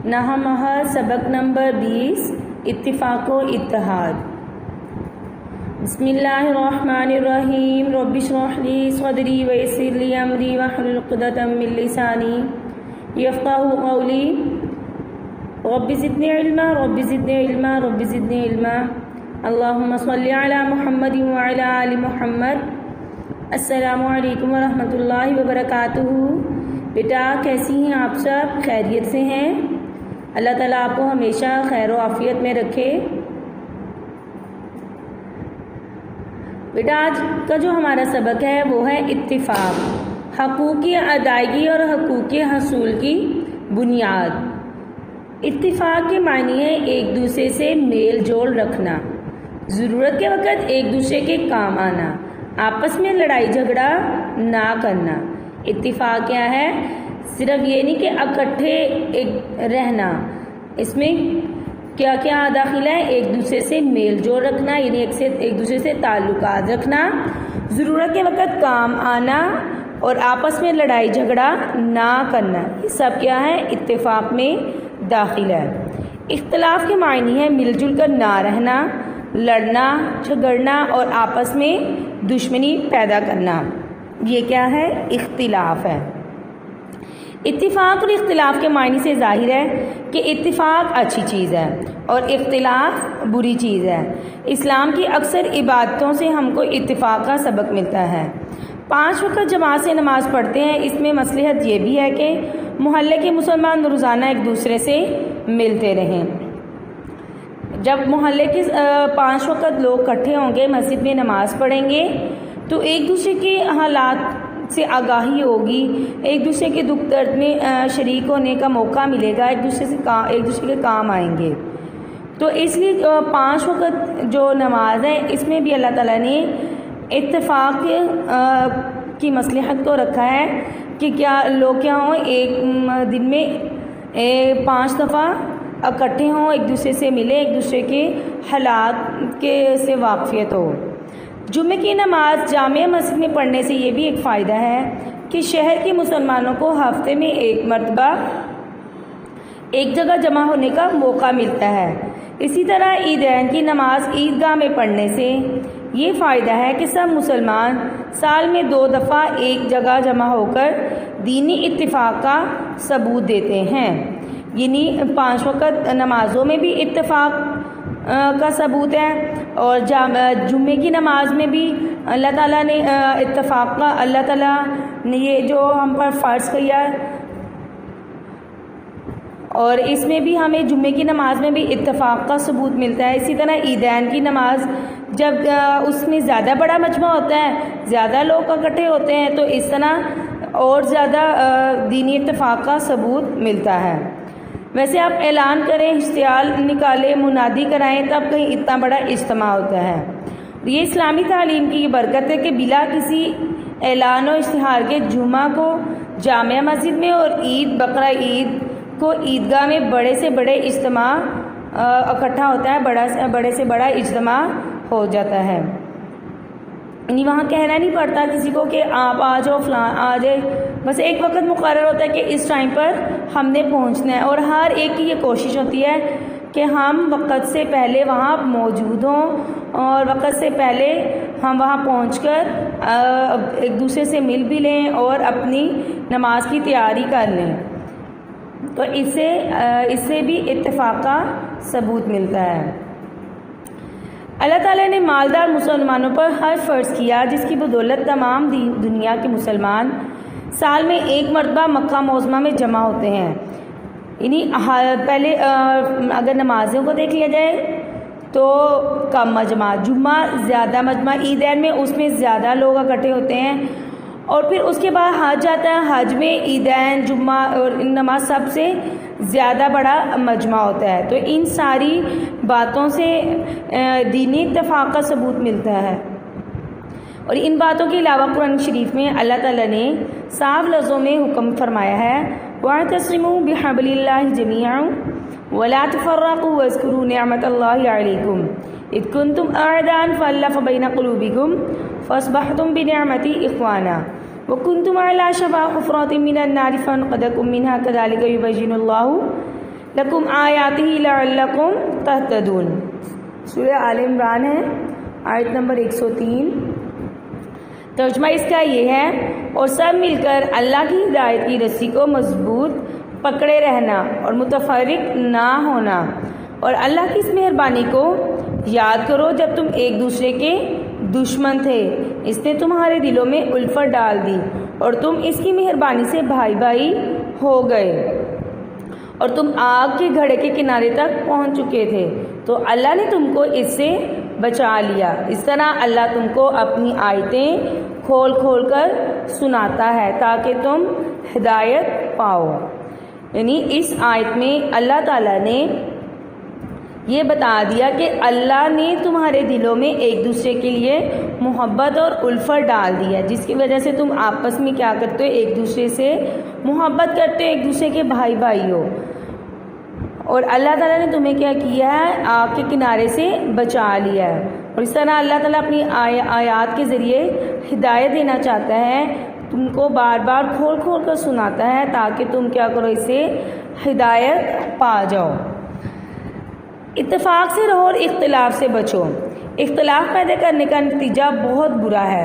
نہمہ سبق نمبر 20 اتفاق و اتحاد۔ بسم اللہ الرحمن الرحیم۔ رب اشرح لی صدری ویسر لی امری واحلل عقدۃ من لسانی یفقہوا قولی۔ رب زدنی علما رب زدنی علما رب زدنی علما۔ اللہم صلی علی محمد وعلی آل محمد۔ السلام علیکم ورحمۃ اللہ وبرکاتہ۔ بیٹا کیسی ہیں آپ سب؟ خیریت سے ہیں؟ اللہ تعالیٰ آپ کو ہمیشہ خیر و عافیت میں رکھے۔ بیٹا آج کا جو ہمارا سبق ہے وہ ہے اتفاق، حقوق کی ادائیگی اور حقوق کے حصول کی بنیاد۔ اتفاق کے معنی ہے ایک دوسرے سے میل جول رکھنا، ضرورت کے وقت ایک دوسرے کے کام آنا، آپس میں لڑائی جھگڑا نہ کرنا۔ اتفاق کیا ہے؟ صرف یہ نہیں کہ اکٹھے رہنا، اس میں کیا کیا داخل ہے؟ ایک دوسرے سے میل جول رکھنا، یعنی ایک دوسرے سے تعلقات رکھنا، ضرورت کے وقت کام آنا اور آپس میں لڑائی جھگڑا نہ کرنا، یہ سب کیا ہے؟ اتفاق میں داخل ہے۔ اختلاف کے معنی ہے مل جل کر نہ رہنا، لڑنا جھگڑنا اور آپس میں دشمنی پیدا کرنا، یہ کیا ہے؟ اختلاف ہے۔ اتفاق اور اختلاف کے معنی سے ظاہر ہے کہ اتفاق اچھی چیز ہے اور اختلاف بری چیز ہے۔ اسلام کی اکثر عبادتوں سے ہم کو اتفاق کا سبق ملتا ہے۔ 5 وقت جماعت سے نماز پڑھتے ہیں، اس میں مصلحت یہ بھی ہے کہ محلے کے مسلمان روزانہ ایک دوسرے سے ملتے رہیں۔ جب محلے کے 5 وقت لوگ اکٹھے ہوں گے، مسجد میں نماز پڑھیں گے تو ایک دوسرے کے حالات سے آگاہی ہوگی، ایک دوسرے کے دکھ درد میں شریک ہونے کا موقع ملے گا، ایک دوسرے کے کام آئیں گے۔ تو اس لیے 5 وقت جو نماز ہے اس میں بھی اللہ تعالیٰ نے اتفاق کی مصلحت کو رکھا ہے کہ کیا لوگ کیا ہوں، ایک دن میں 5 دفعہ اکٹھے ہوں، ایک دوسرے سے ملے، ایک دوسرے کے حالات سے واقفیت ہو۔ جمعے کی نماز جامع مسجد میں پڑھنے سے یہ بھی ایک فائدہ ہے کہ شہر کے مسلمانوں کو ہفتے میں ایک مرتبہ ایک جگہ جمع ہونے کا موقع ملتا ہے۔ اسی طرح عیدین کی نماز عیدگاہ میں پڑھنے سے یہ فائدہ ہے کہ سب مسلمان سال میں 2 دفعہ ایک جگہ جمع ہو کر دینی اتفاق کا ثبوت دیتے ہیں، یعنی 5 وقت نمازوں میں بھی اتفاق کا ثبوت ہے اور جمعے کی نماز میں بھی اللہ تعالیٰ نے اتفاق کا، اللہ تعالیٰ نے یہ جو ہم پر فرض کیا اور اس میں بھی ہمیں جمعے کی نماز میں بھی اتفاق کا ثبوت ملتا ہے۔ اسی طرح عیدین کی نماز جب اس میں زیادہ بڑا مجمع ہوتا ہے، زیادہ لوگ اکٹھے ہوتے ہیں تو اس طرح اور زیادہ دینی اتفاق کا ثبوت ملتا ہے۔ ویسے آپ اعلان کریں، اشتعال نکالیں، منادی کرائیں، تب کہیں اتنا بڑا اجتماع ہوتا ہے۔ یہ اسلامی تعلیم کی یہ برکت ہے کہ بلا کسی اعلان و اشتہار کے جمعہ کو جامع مسجد میں اور عید بقرہ عید کو عیدگاہ میں بڑے سے بڑے اجتماع اکٹھا ہوتا ہے، بڑے سے بڑا اجتماع ہو جاتا ہے۔ یعنی وہاں کہنا نہیں پڑتا کسی کو کہ آپ آ جاؤ، فلاں آ جائے، بس ایک وقت مقرر ہوتا ہے کہ اس ٹائم پر ہم نے پہنچنا ہے اور ہر ایک کی یہ کوشش ہوتی ہے کہ ہم وقت سے پہلے وہاں موجود ہوں اور وقت سے پہلے ہم وہاں پہنچ کر ایک دوسرے سے مل بھی لیں اور اپنی نماز کی تیاری کر لیں، تو اس سے بھی اتفاق کا ثبوت ملتا ہے۔ اللہ تعالیٰ نے مالدار مسلمانوں پر حج فرض کیا جس کی بدولت تمام دنیا کے مسلمان سال میں ایک مرتبہ مکہ معظمہ میں جمع ہوتے ہیں۔ یعنی پہلے اگر نمازوں کو دیکھ لیا جائے تو کم مجمع، جمعہ زیادہ مجمع، عیدین میں اس میں زیادہ لوگ اکٹھے ہوتے ہیں اور پھر اس کے بعد حج آتا ہے، حج میں عیدین، جمعہ اور نماز سب سے زیادہ بڑا مجمع ہوتا ہے۔ تو ان ساری باتوں سے دینی اتفاق کا ثبوت ملتا ہے۔ اور ان باتوں کے علاوہ قرآن شریف میں اللہ تعالیٰ نے صاف لفظوں میں حکم فرمایا ہے وَاعْتَصِمُوا بِحَبْلِ اللَّهِ جَمِيعًا وَلَا تَفَرَّقُوا وَاذْكُرُوا نِعْمَةَ اللَّهِ عَلَيْكُمْ إِذْ كُنْتُمْ أَعْدَاءً فَأَلَّفَ بَيْنَ قُلُوبِكُمْ فَأَصْبَحْتُمْ بِنِعْمَتِهِ إِخْوَانًا وَكُنْتُمْ عَلَى شَفَا حُفْرَةٍ مِّنَ النَّارِ فَأَنقَذَكُم مِّنْهَا كَذَلِكَ يُبَيِّنُ اللَّهُ لکم آیاتہ لعلکم تہتدون۔ سورہ آل عمران ہے، آیت نمبر 103۔ ترجمہ اس کا یہ ہے، اور سب مل کر اللہ کی ہدایت کی رسی کو مضبوط پکڑے رہنا اور متفرق نہ ہونا، اور اللہ کی اس مہربانی کو یاد کرو جب تم ایک دوسرے کے دشمن تھے، اس نے تمہارے دلوں میں الفت ڈال دی اور تم اس کی مہربانی سے بھائی بھائی ہو گئے، اور تم آگ کے گھڑے کے کنارے تک پہنچ چکے تھے تو اللہ نے تم کو اس سے بچا لیا۔ اس طرح اللہ تم کو اپنی آیتیں کھول کھول کر سناتا ہے تاکہ تم ہدایت پاؤ۔ یعنی اس آیت میں اللہ تعالیٰ نے یہ بتا دیا کہ اللہ نے تمہارے دلوں میں ایک دوسرے کے لیے محبت اور الفت ڈال دی ہے، جس کی وجہ سے تم آپس میں کیا کرتے ہو، ایک دوسرے سے محبت کرتے ہو، ایک دوسرے کے بھائی بھائی ہو، اور اللہ تعالیٰ نے تمہیں کیا کیا ہے، آگ کے کنارے سے بچا لیا ہے۔ اور اس طرح اللہ تعالیٰ اپنی آیات کے ذریعے ہدایت دینا چاہتا ہے، تم کو بار بار کھول کھول کر سناتا ہے تاکہ تم کیا کرو، اسے ہدایت پا جاؤ۔ اتفاق سے رہو اور اختلاف سے بچو۔ اختلاف پیدا کرنے کا نتیجہ بہت برا ہے،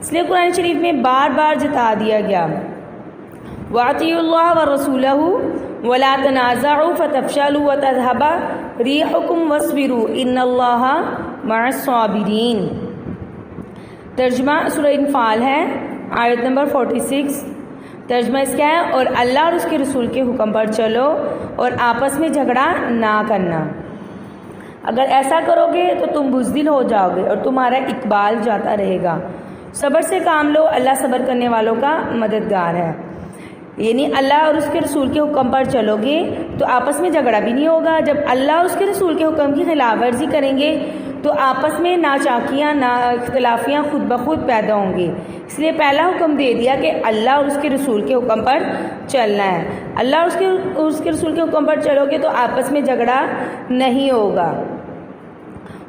اس لیے قرآن شریف میں بار بار جتا دیا گیا، وَأَطِيعُوا اللَّهَ وَرَسُولَهُ وَلَا تَنَازَعُوا فَتَفْشَلُوا وَتَذْهَبَ رِيحُكُمْ وَاصْبِرُوا إِنَّ اللَّهَ مَعَ الصَّابِرِينَ۔ ترجمہ سورہ انفال ہے، آیت نمبر 46۔ ترجمہ اس کا ہے، اور اللہ اور اس کے رسول کے حکم پر چلو اور آپس میں جھگڑا نہ کرنا، اگر ایسا کرو گے تو تم بزدل ہو جاؤ گے اور تمہارا اقبال جاتا رہے گا۔ صبر سے کام لو، اللہ صبر کرنے والوں کا مددگار ہے۔ یعنی اللہ اور اس کے رسول کے حکم پر چلو گے تو آپس میں جھگڑا بھی نہیں ہوگا۔ جب اللہ اور اس کے رسول کے حکم کی خلاف ورزی کریں گے تو آپس میں ناچاکیاں، اختلافیاں خود بخود پیدا ہوں گی۔ اس لیے پہلا حکم دے دیا کہ اللہ اور اس کے رسول کے حکم پر چلنا ہے۔ اللہ اور اس کے رسول کے حکم پر چلو گے تو آپس میں جھگڑا نہیں ہوگا۔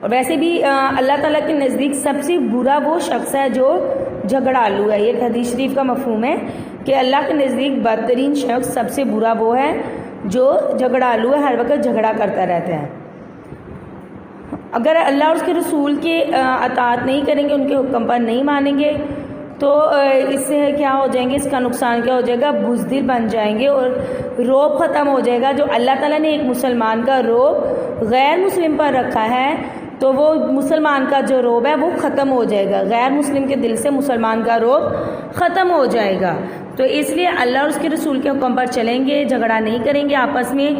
اور ویسے بھی اللہ تعالیٰ کے نزدیک سب سے برا وہ شخص ہے جو جھگڑالو ہے۔ یہ حدیث شریف کا مفہوم ہے کہ اللہ کے نزدیک بدترین شخص، سب سے برا وہ ہے جو جھگڑالو ہے، ہر وقت جھگڑا کرتا رہتا ہے۔ اگر اللہ اور اس کے رسول کے اطاعت نہیں کریں گے، ان کے حکم پر نہیں مانیں گے تو اس سے کیا ہو جائیں گے، اس کا نقصان کیا ہو جائے گا، بزدل بن جائیں گے اور روب ختم ہو جائے گا۔ جو اللہ تعالیٰ نے ایک مسلمان کا روب غیر مسلم پر رکھا ہے تو وہ مسلمان کا جو روب ہے وہ ختم ہو جائے گا، غیر مسلم کے دل سے مسلمان کا روب ختم ہو جائے گا۔ تو اس لیے اللہ اور اس کے رسول کے حکم پر چلیں گے، جھگڑا نہیں کریں گے آپس میں۔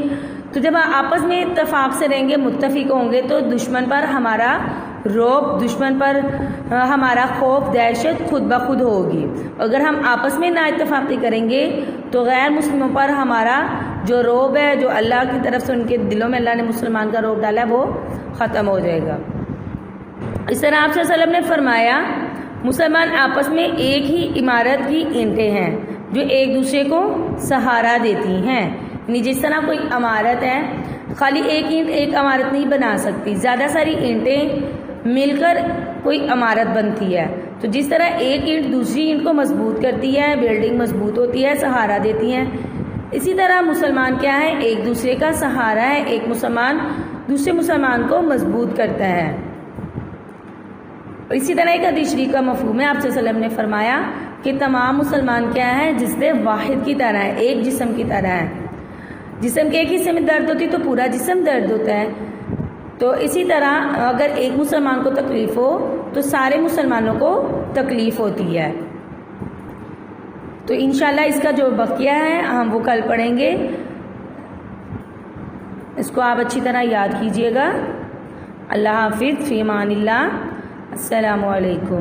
تو جب آپس میں اتفاق سے رہیں گے، متفق ہوں گے، تو دشمن پر ہمارا روب، دشمن پر ہمارا خوف، دہشت خود بخود ہوگی۔ اگر ہم آپس میں نا اتفاقی کریں گے تو غیر مسلموں پر ہمارا جو روب ہے، جو اللہ کی طرف سے ان کے دلوں میں اللہ نے مسلمان کا روب ڈالا ہے، وہ ختم ہو جائے گا۔ اس طرح آپ صلی اللہ علیہ وسلم نے فرمایا، مسلمان آپس میں ایک ہی عمارت کی اینٹیں ہیں جو ایک دوسرے کو سہارا دیتی ہیں۔ یعنی جس طرح کوئی عمارت ہے، خالی ایک اینٹ ایک عمارت نہیں بنا سکتی، زیادہ ساری اینٹیں مل کر کوئی عمارت بنتی ہے۔ تو جس طرح ایک اینٹ دوسری اینٹ کو مضبوط کرتی ہے، بلڈنگ مضبوط ہوتی ہے، سہارا دیتی ہیں، اسی طرح مسلمان کیا ہے، ایک دوسرے کا سہارا ہے، ایک مسلمان دوسرے مسلمان کو مضبوط کرتا ہے۔ اور اسی طرح ایک حدیث شریف کا مفہوم ہے، آپ صلی اللہ علیہ وسلم نے فرمایا کہ تمام مسلمان کیا ہے، جسم واحد کی طرح ہے، ایک جسم کی طرح ہے۔ جسم کے ایک حصے میں درد ہوتی تو پورا جسم درد ہوتا ہے۔ تو اسی طرح اگر ایک مسلمان کو تکلیف ہو تو سارے مسلمانوں کو تکلیف ہوتی ہے۔ تو انشاءاللہ اس کا جو بقیہ ہے ہم وہ کل پڑھیں گے، اس کو آپ اچھی طرح یاد کیجئے گا۔ اللہ حافظ، فی امان اللہ، السلام علیکم۔